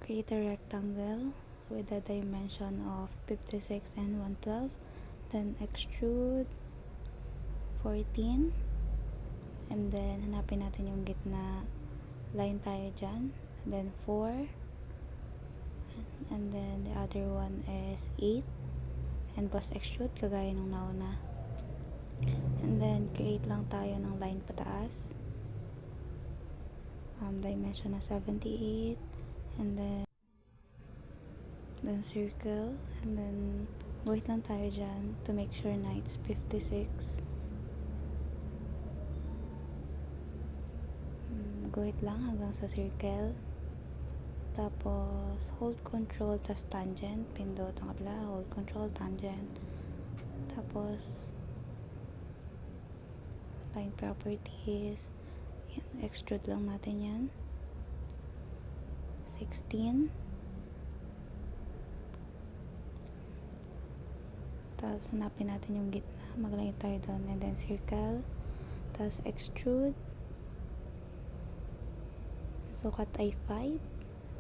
create a rectangle with a dimension of 56 and 112. Then extrude 14. And then hanapin natin yung gitna. Line tayo dyan. And then 4. And then the other one is 8. And boss extrude kagaya nung nauna. And then create lang tayo ng line pataas. Dimension na 78. And then circle. And then wait lang tayo dyan to make sure na it's 56. Guhit lang hanggang sa circle. Tapos hold control tas tangent, pindot ang kabila, hold control, tangent. Tapos line properties, yan, extrude lang natin yan. 16. Tapos hanapin natin yung gitna, magline tayo doon, and then circle, tapos extrude. Sukat ay 5.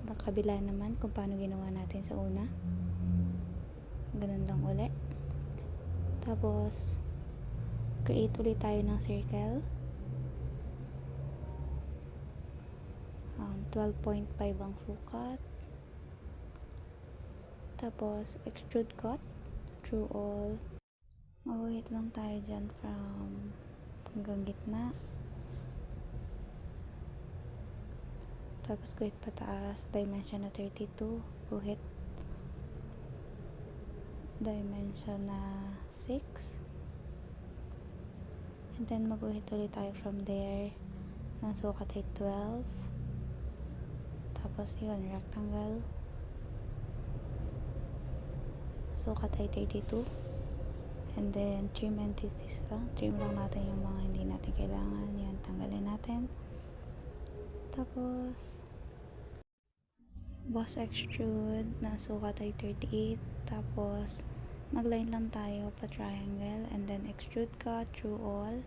Nakabila naman kung paano ginawa natin sa una. Ganun lang ulit. Tapos create ulit tayo ng circle. 12.5 ang sukat. Tapos extrude cut through all. Mag-wait lang tayo dyan from hanggang gitna. Tapos guhit pataas, dimension na 32, guhit dimension na 6, and then mag-guhit ulit tayo from there ng sukat ay 12. Tapos yun, rectangle, sukat ay 32, and then trim entities lang, trim lang natin yung mga hindi natin kailangan, yan, tanggalin natin. Tapos boss extrude na sukat ay 38. Tapos magline lang tayo pa triangle, and then extrude cut through all,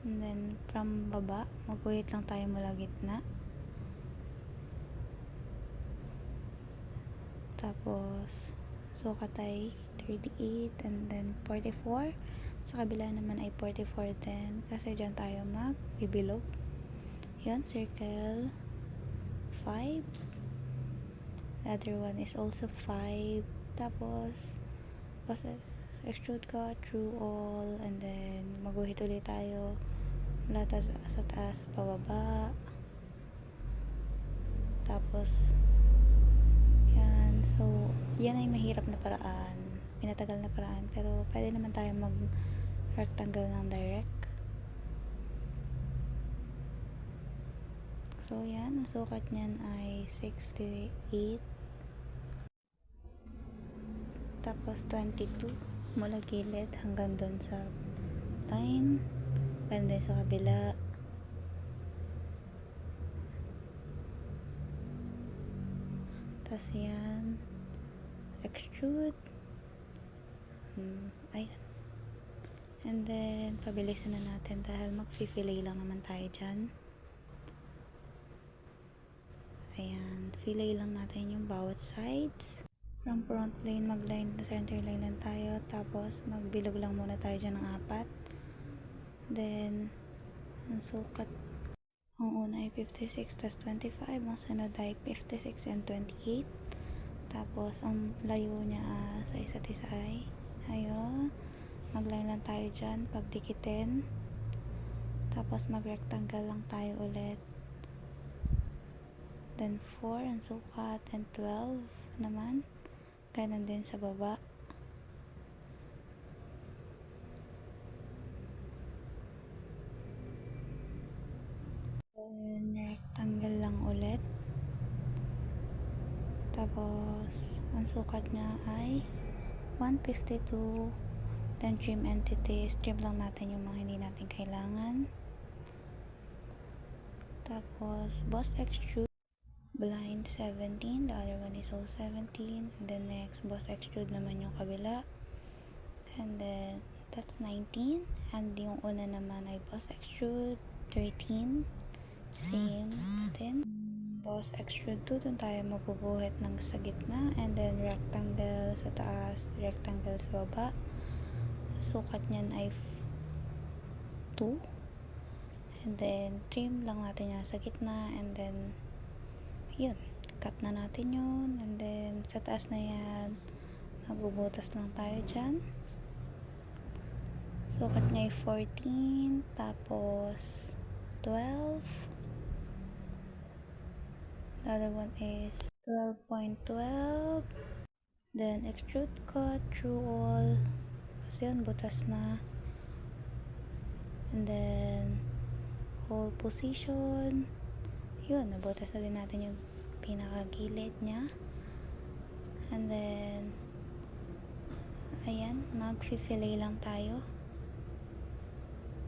and then from baba mag-wait lang tayo mula gitna. Tapos sukat ay 38, and then 44. Sa kabila naman ay 44 din, kasi dyan tayo mag-ibilog. Yan, circle 5. The other one is also 5. Tapos extrude cut through all, and then maguhit ulit tayo mula sa taas pababa. Tapos yan, so yan ay mahirap na paraan, pinatagal na paraan, pero pwede naman tayo mag rectangle ng direct. So yan, ang sukat niyan ay 68. Tapos 22 mula gilid hanggang doon sa line, and then sa kabila. Tapos yan, extrude, ayan, and then pabilisan na natin dahil mag-fillet lang naman tayo dyan. Ayan, fillet lang natin yung bawat sides. From front plane, mag-line, center line lang tayo. Tapos magbilog lang muna tayo dyan ng 4. Then ang sukat, ang una ay 56 tas 25, ang sunod ay 56 and 28. Tapos ang layo niya sa isa't isa ay ayun, mag-line lang tayo dyan, pagdikitin. Tapos mag-rectangle lang tayo ulit. Then 4 ang sukat, and 12 naman. Ganon din sa baba. Then rectangle lang ulit. Tapos ang sukat niya ay 152. Then trim entities, trim lang natin yung mga hindi natin kailangan. Tapos boss extrude, blind 17, the other one is also 17, and then next boss extrude naman yung kabila, and then that's 19, and yung una naman ay boss extrude 13, same din. Boss extrude 2, dun tayo magbubuhat ng sa gitna, and then rectangle sa taas, rectangle sa baba. Sukat niyan ay 2, and then trim lang natin yan sa gitna, and then yun, cut na natin yun, and then sa taas na yan magbubutas lang tayo dyan. Sukat niya ay 14, tapos 12. The other one is 12.12. Then extrude cut through all. Kasi yun, butas na. And then hole position. Yun, nabutas na din natin yung pinakagilid niya. And then ayan, mag-fillet lang tayo.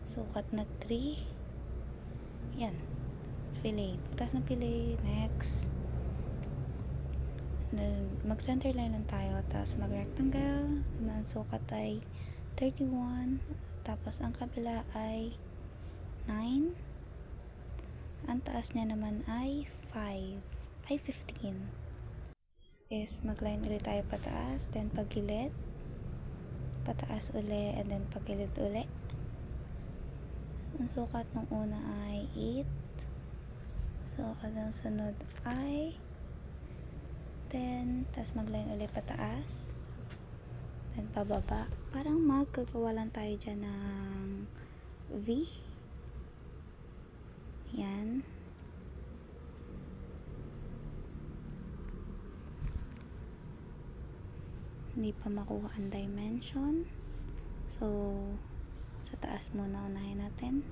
Sukat na 3. Yan, fillet. Butas ng fillet. Next. And then mag-center line lang tayo. Tapos mag-rectangle. Ang sukat ay 31. Tapos ang kabila ay 9. Ang taas niya naman ay 15. Is mag-line ulit tayo pataas. Then pagilid. Pataas uli. And then pagilid uli. Ang sukat ng una ay 8. Sukat ng sunod ay 10. Tapos mag-line ulit pataas. Then pababa. Parang magkagawa lang tayo dyan ng V. Yan. Hindi pa makuha ang dimension. So, sa taas muna unahin natin.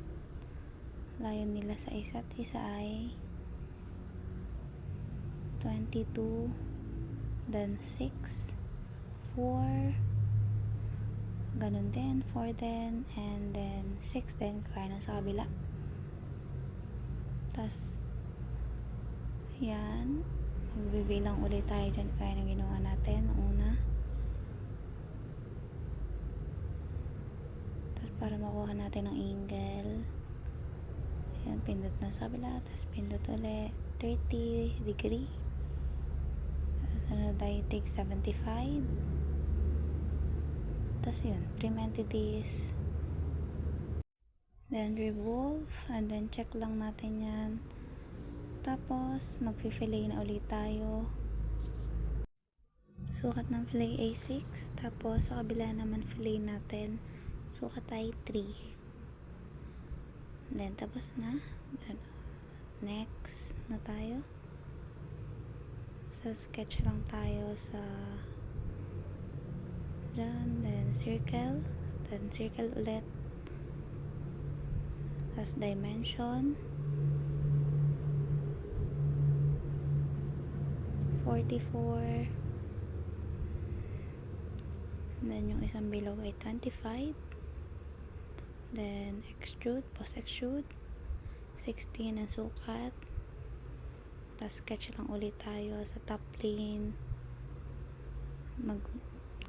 Layo nila sa isa't isa ay 22, then 6, 4, ganun din, 4 din, and then 6 din, kaya na sa kabila. Tas yan, magbibilang ulit tayo dyan kaya nang ginawa natin ang una. Tas para makuha natin ang angle, yan, pindot na sa kabila, tas pindot ulit 30 degree. Sunod tayo take 75. Tas yun, trim entities, then revolve, and then check lang natin yan. Tapos mag-fillet na ulit tayo. Sukat ng fillet ay 6. Tapos sa kabila naman fillet natin, sukat ay 3. Then tapos na. Next na tayo. Sa sketch lang tayo sa dyan, then circle ulit, tas dimension 44, then yung isang bilog ay 25, then extrude, post extrude 16 ang sukat. Tas sketch lang ulit tayo sa top plane.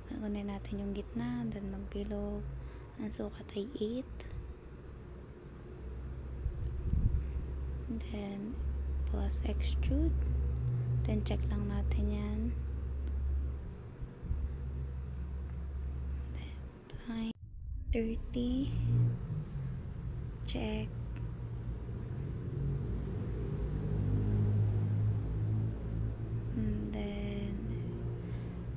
Kunin natin yung gitna, then magbilog. Ang sukat ay 8. Then post extrude, then check lang natin yan. Then line 30, check. And then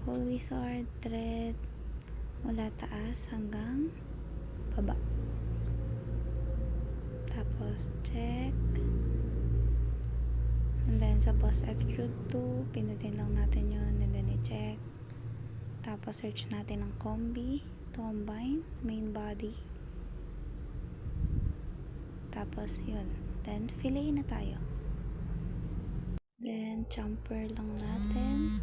hole wizard, thread mula taas hanggang baba. Tapos check. And then sa post extrude 2, pindutin lang natin yun, and then i-check. Tapos search natin ang combi to combine main body. Tapos yun, then fillet na tayo. Then jumper lang natin.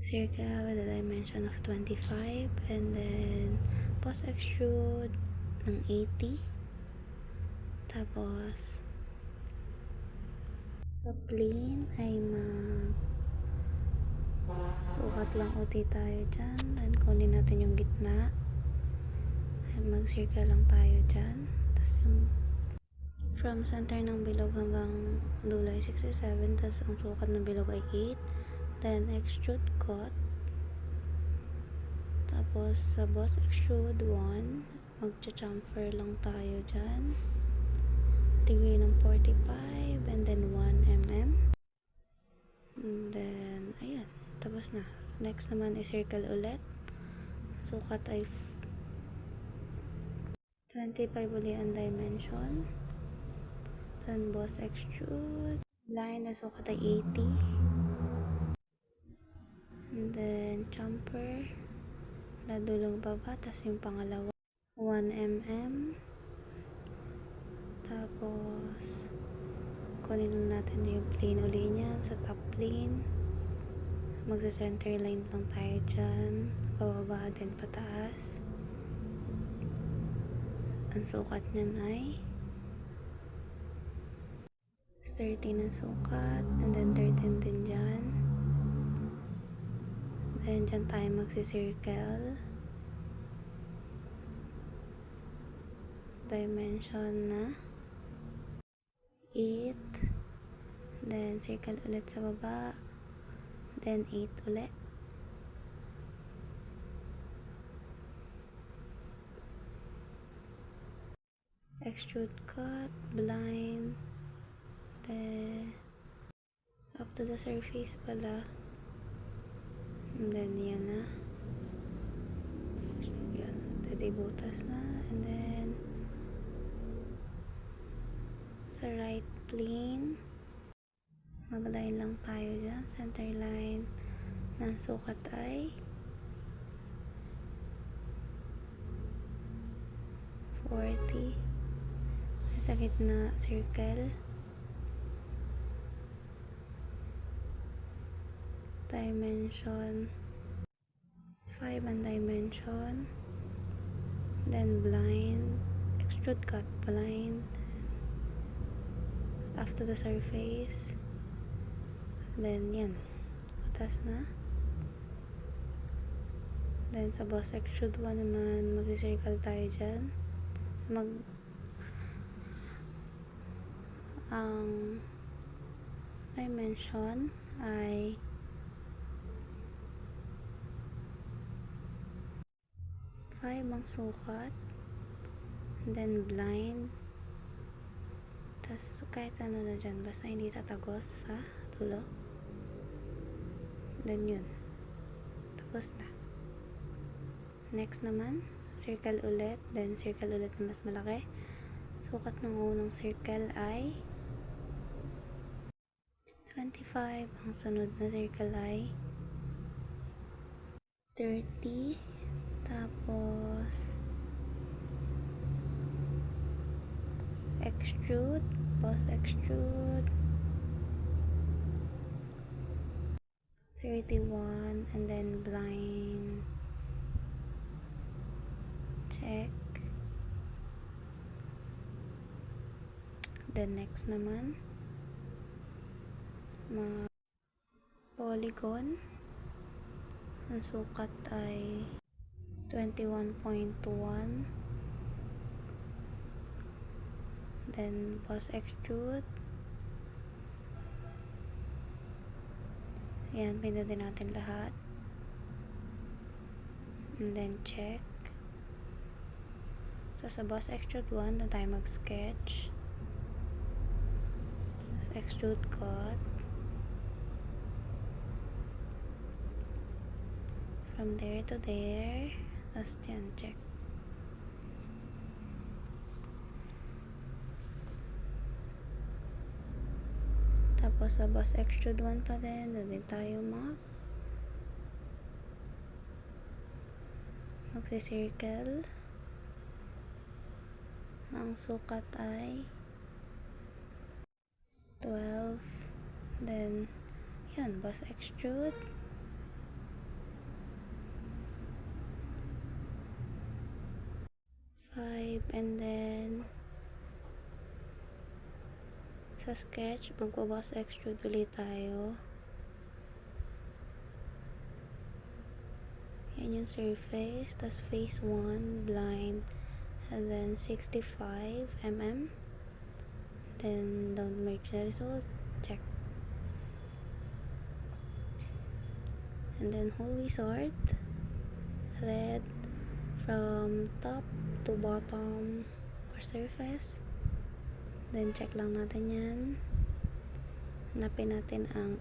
Circle with a dimension of 25, and then post extrude ng 80. Tapos sa plane ay susukat lang uti tayo dyan, then kunin natin yung gitna, ay mag circle lang tayo dyan. Tapos yung From center ng bilog hanggang dulo ay 67, tapos ang sukat ng bilog ay 8. Then extrude cut. Tapos sa boss extrude 1, magcha-chamfer lang tayo dyan. Degree ng 45 and then 1 mm. And then, ayan. Tapos na. So, next naman ay circle ulit. Sukat ay 25 ulit ang dimension. Then boss extrude. Line na sukat ay 80. And then chamfer. Ladulong baba. Tapos yung pangalawa 1 mm. Tapos kunin lang natin yung plane uli niyan sa top plane. Magsa-center line lang tayo dyan. Pababa din pataas. Ang sukat niyan ay 13 ang sukat, and then 13 din dyan. Then dyan tayo magsi-circle. Dimension na 8. Then circle ulit sa baba. Then 8 ulit. Extrude cut, blind. Then up to the surface pala. And then yan na. Yan. Tadi butas na. And then sa right plane, mag-line lang tayo dyan. Center line ng sukat ay 40. Sa gitna, circle. Dimension 5 ang dimension. Then blind. Extrude cut, blind. After the surface. Then yan. Patas na. Then sa boss extrude 1 naman, mag-circle tayo dyan. Ang dimension ay 5 ang sukat. And then blind. Tas kahit ano na dyan, basta hindi tatagos sa dulo. Then yun. Tapos na. Next naman, circle ulit. Then circle ulit na mas malaki. Sukat ng unang circle ay 25. Ang sunod na circle ay 30. Tapos extrude, boss extrude 31, and then blind check. Then next naman, polygon. Ang sukat ay 21.1. Then boss extrude. Yan, pindutin natin lahat. And then check. So sa boss extrude 1, na tayo mag-sketch. Extrude cut. From there to there. Tapos yan, check. Tapos sa boss extrude 1 pa din, doon din tayo magsi-circle. Ang sukat ay 12. Then yan, boss extrude. And then sa sketch, magpo-boss extrude ulit tayo. Yan yung surface, tas face 1, blind, and then 65 mm. Then don't merge the result, check. And then whole wizard thread from top to bottom or surface. Then check lang natin yan. Hanapin natin ang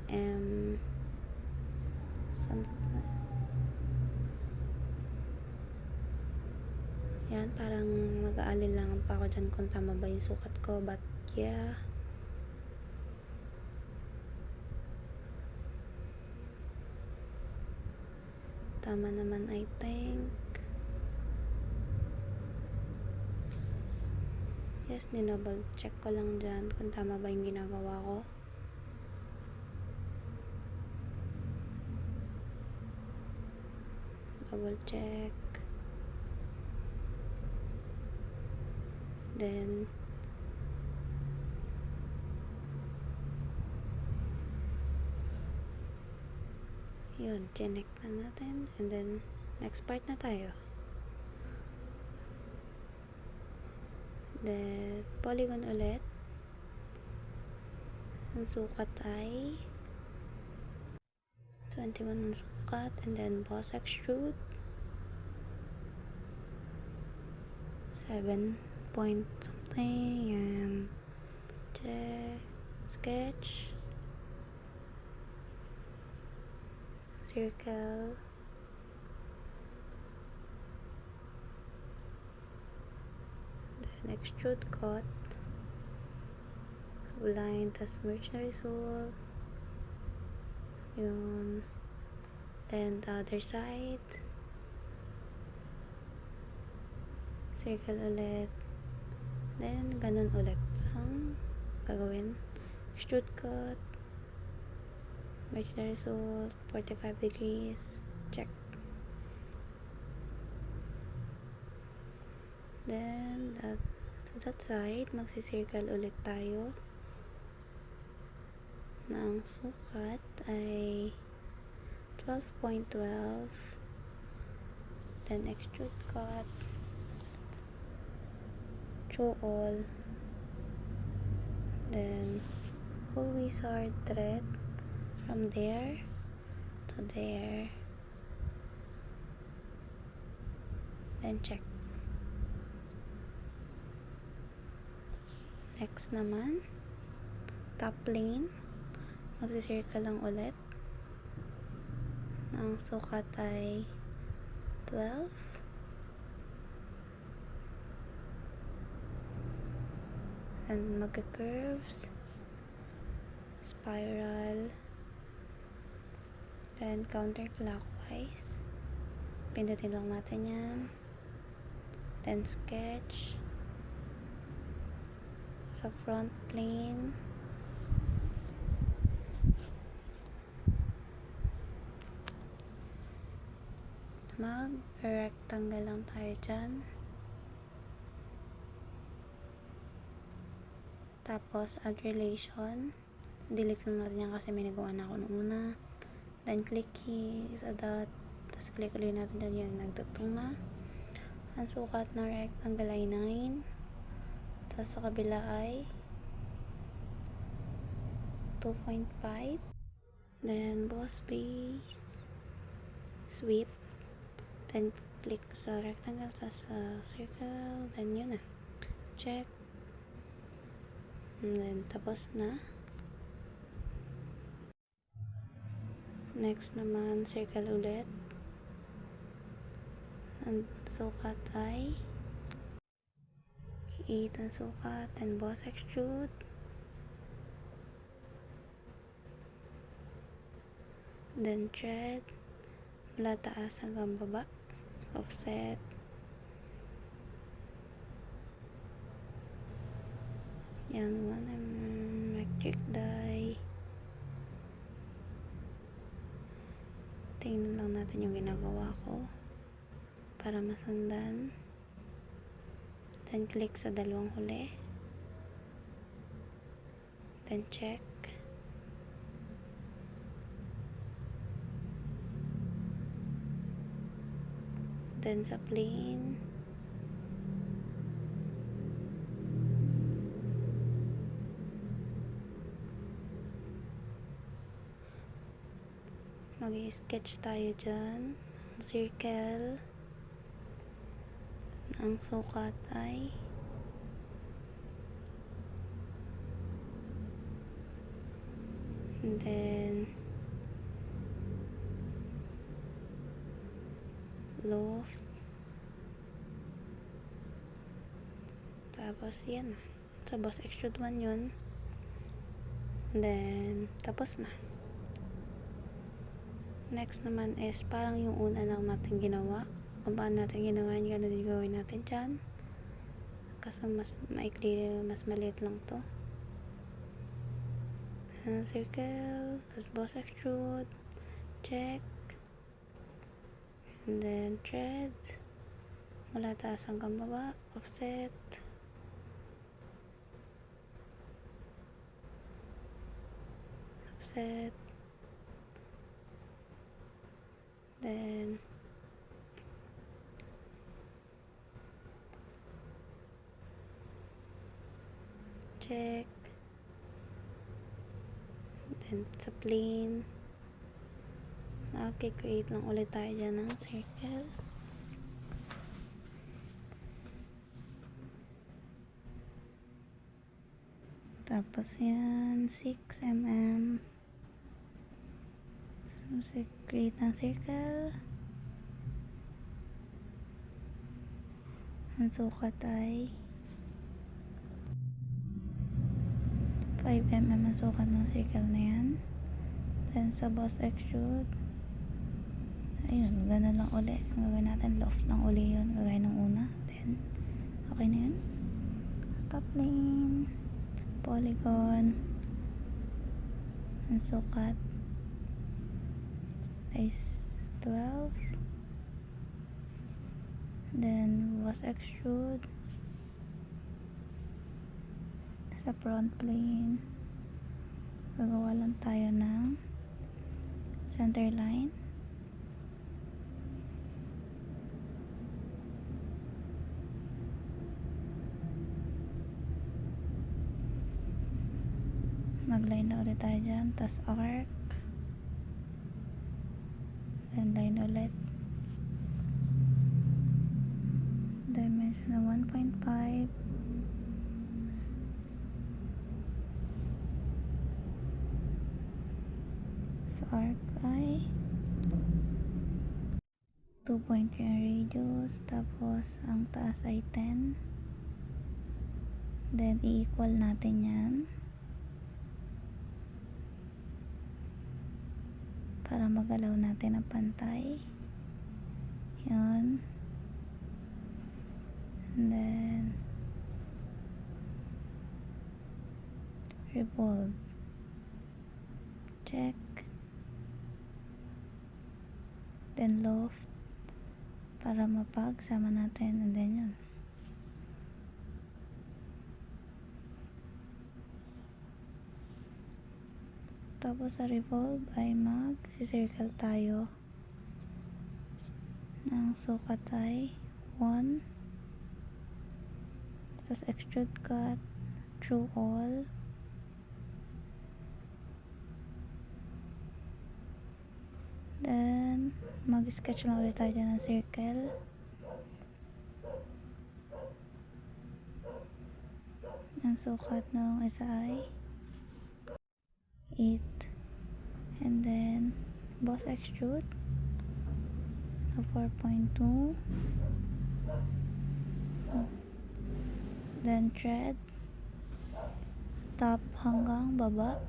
yan, parang nag-aalinlangan pa ako dyan kung tama ba yung sukat ko, but yeah, tama naman I think. Yes, dinouble check ko lang dyan kung tama ba yung ginagawa ko. Double check. Then yun, check na natin. And then next part na tayo. Then polygon ulit. Ang sukat ay 21 ang sukat. And then boss extrude 7 point something. And check, sketch, circle, then extrude cut, line, tas merge na result. Yun. Then the other side, circle ulit. Then ganun ulit ang gagawin. Extrude cut, merge the result, 45 degrees, check. Then to that side, magsisircle ulit tayo na ang sukat ay 12.12. Then extrude cut, show all, then whole wizard thread from there to there, then check. Next naman, top plane, magsisircle lang ulit. Ang sukat ay 12. And magka-curves, spiral, then counterclockwise. Pindutin lang natin yan. Then sketch sa front plane. Mag-rectangle lang tayo dyan. Tapos add relation. Delete lang natin yan kasi may nagawa na ako noong una. Then click key sa dot. Tapos click ulit natin doon yung nagdugtong na. Ang sukat ng rectangle ay 9. Tapos sa kabila ay 2.5. Then boss base, sweep. Then click sa rectangle, tapos sa circle. Then yun na. Check. And then tapos na. Next naman, circle ulit. Ang sukat ay 8 ang sukat. And boss extrude. Then thread mula taas hanggang baba. Offset. Yan, metric die. Tingnan lang natin yung ginagawa ko para masundan. Then click sa dalawang huli. Then check. Then sa plane, Mag-sketch tayo dyan. Circle. Ang sukat ay and then loft. Tapos yan na. Sa boss extrude 1 yun. And then tapos na. Next naman is parang yung una lang natin ginawa. Kung paano natin ginawa yun, gano'n din gawin natin dyan. Kasi mas maikli, mas maliit lang to. And circle, tapos boss extrude, check, and then thread, mula taas hanggang baba, offset, offset, then check, then sa plane. Okay, create lang ulit tayo dyan ng circle. Tapos yan, 6 mm. So, create ng circle. Ang sukat ay 5 mm ang sukat ng circle na yan. Then sa boss extrude, ayun, gano'n lang uli. Ang gagawin natin, loft lang uli yun, gagawin ng una. Then okay na yun. Stop plane, polygon, ang sukat is 12. Then boss extrude sa front plane, gagawa lang tayo ng center line. Mag-line na ulit tayo dyan, tas arc, then line ulit, dimension na 1.5, sa arc ay 2.3 ang radius, tapos ang taas ay 10. Then i-equal natin yan para magalaw natin ang pantay. Yun. And then revolve, check, then loft para mapagsama natin, and then yun. Tapos sa revolve ay mag-circle tayo ng sukat ay 1, tapos extrude cut through all, then mag-sketch lang ulit tayo ng circle. Ang sukat ng isa ay 8, and then boss extrude na 4.2, then thread top hanggang baba,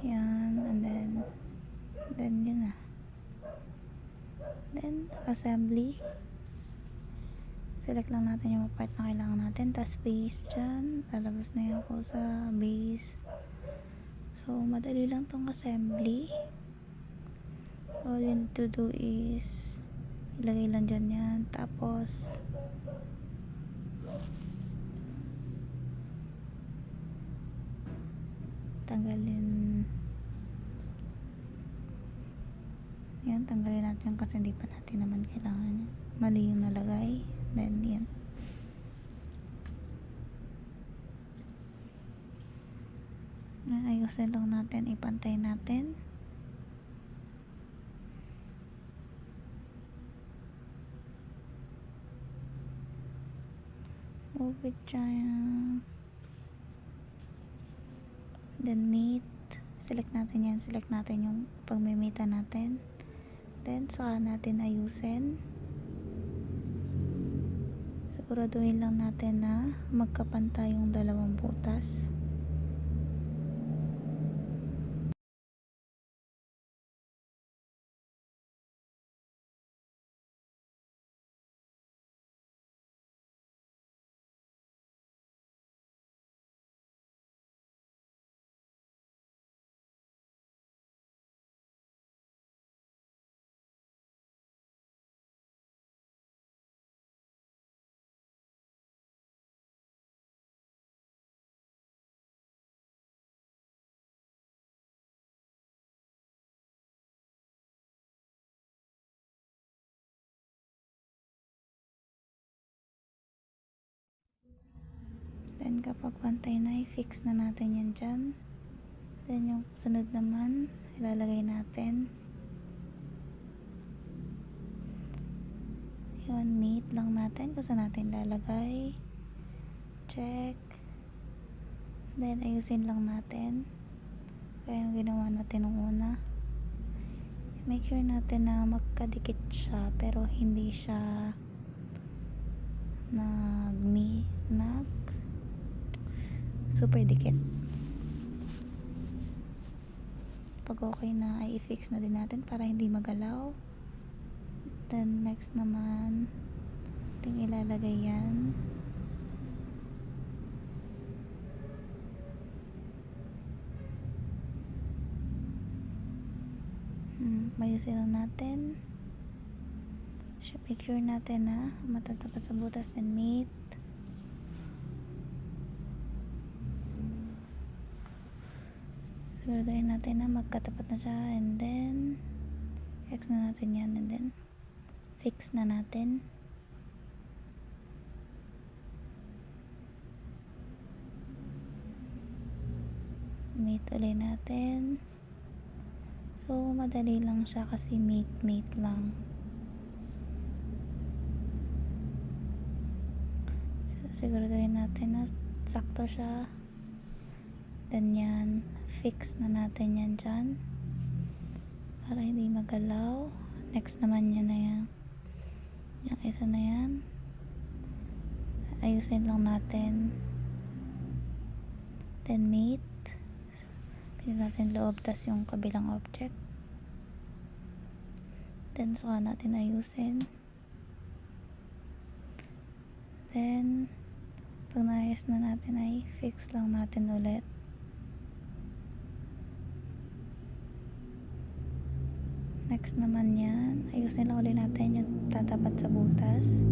yan, and then yun na. Then assembly, select lang natin yung part na kailangan natin, tas base dyan, lalabas na yan po sa base. So madali lang tong assembly. All you need to do is ilagay lang dyan yan, tapos tanggalin yan, tanggalin natin kasi hindi pa natin naman kailangan, mali yung nalagay. Then yan, ayusin lang natin, ipantay natin. Move with giant. Then meet. Select natin yan. Select natin yung pagmimita natin. Then saka natin ayusin. Siguraduhin lang natin na magkapantay yung dalawang butas. Then kapag pantay na, i-fix na natin yan dyan. Then yung sunod naman, ilalagay natin. Yun, meet lang natin kung saan natin lalagay. Check. Then ayusin lang natin. Kaya yung ginawa natin nung una. Make sure natin na magkadikit siya pero hindi siya super dikit. Pag okay na, ay i-fix na din natin para hindi magalaw. Then next naman, ating ilalagay yan. Mayusin lang natin. Make sure natin na matatapat sa butas, then meet. Siguraduhin natin na magkatapat na siya, and then X na natin yan, and then fix na natin. Meet ulit natin. So madali lang siya kasi meet lang. Siguraduhin natin na sakto siya. Then yan, fix na natin yan dyan para hindi magalaw. Next naman yan na yan, yung isa na yan, ayusin lang natin. Then meet, pili natin loob tas yung kabilang object. Then saka natin ayusin. Then pag naayos na natin ay fix lang natin ulit. Next naman yan, ayusin lang ulit natin yung tatapat sa butas.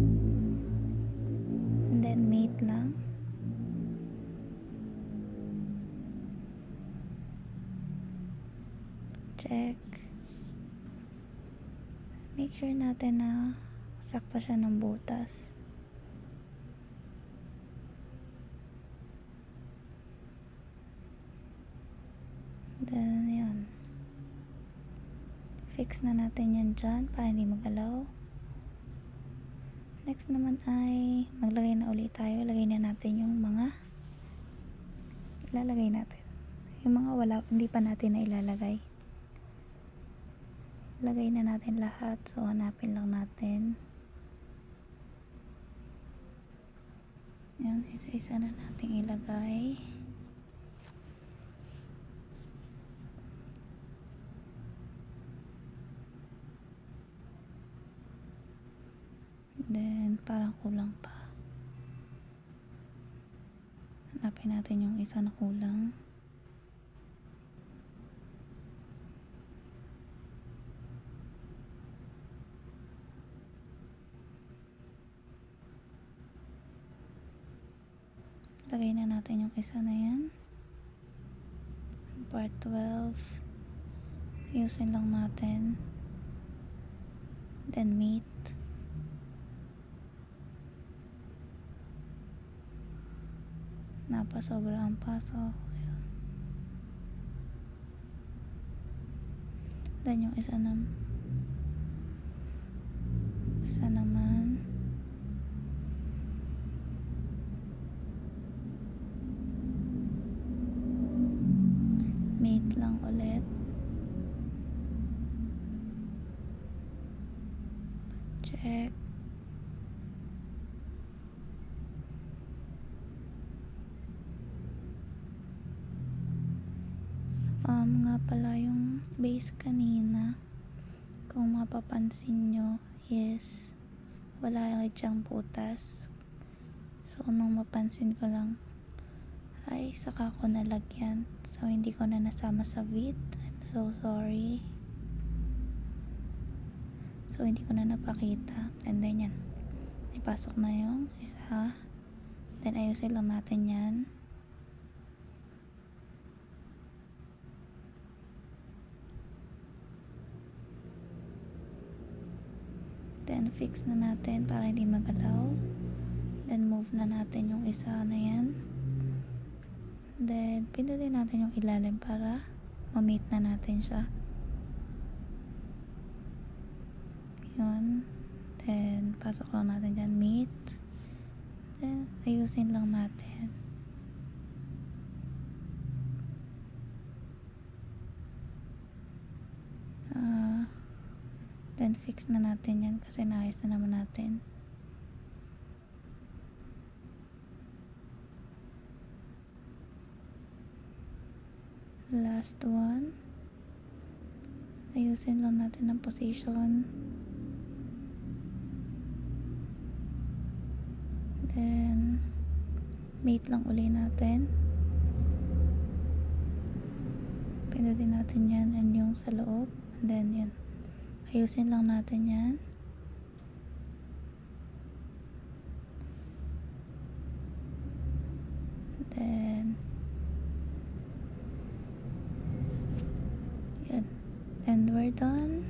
And then meet lang. Check. Make sure natin na sakto siya ng butas. Then yan, fix na natin yan dyan para hindi magalaw. Next naman ay maglagay na ulit tayo. Lagay na natin yung mga ilalagay natin. Yung mga hindi pa natin na ilalagay. Lagay na natin lahat. So hanapin lang natin. Yan, isa-isa na natin ilagay. Then parang kulang pa. Hanapin natin yung isa na kulang. Lagay na natin yung isa na yan. Part 12. Ayusin lang natin. Then meet. Napasobra ang paso. Ayan. Then yung isa naman mate lang ulit. Check. Nga pala yung base kanina, kung mapapansin nyo is wala siyang butas. So nung mapansin ko lang ay saka ko nalagyan. So hindi ko na nasama sa vid. I'm so sorry. So hindi ko na napakita. And then yan, ipasok na yung isa. Then ayusin lang natin yan. Then fix na natin para hindi magalaw. Then move na natin yung isa na yan. Then pindutin natin yung ilalim para ma-meet na natin siya. Yun. Then pasok lang natin dyan, meet. Then ayusin lang natin. Then fix na natin yan kasi naayos na naman natin. Last one. Ayusin lang natin ang position. Then mate lang uli natin. Pindutin natin yan and yung sa loob. And then yan, ayusin lang natin yan. Then yan, and we're done.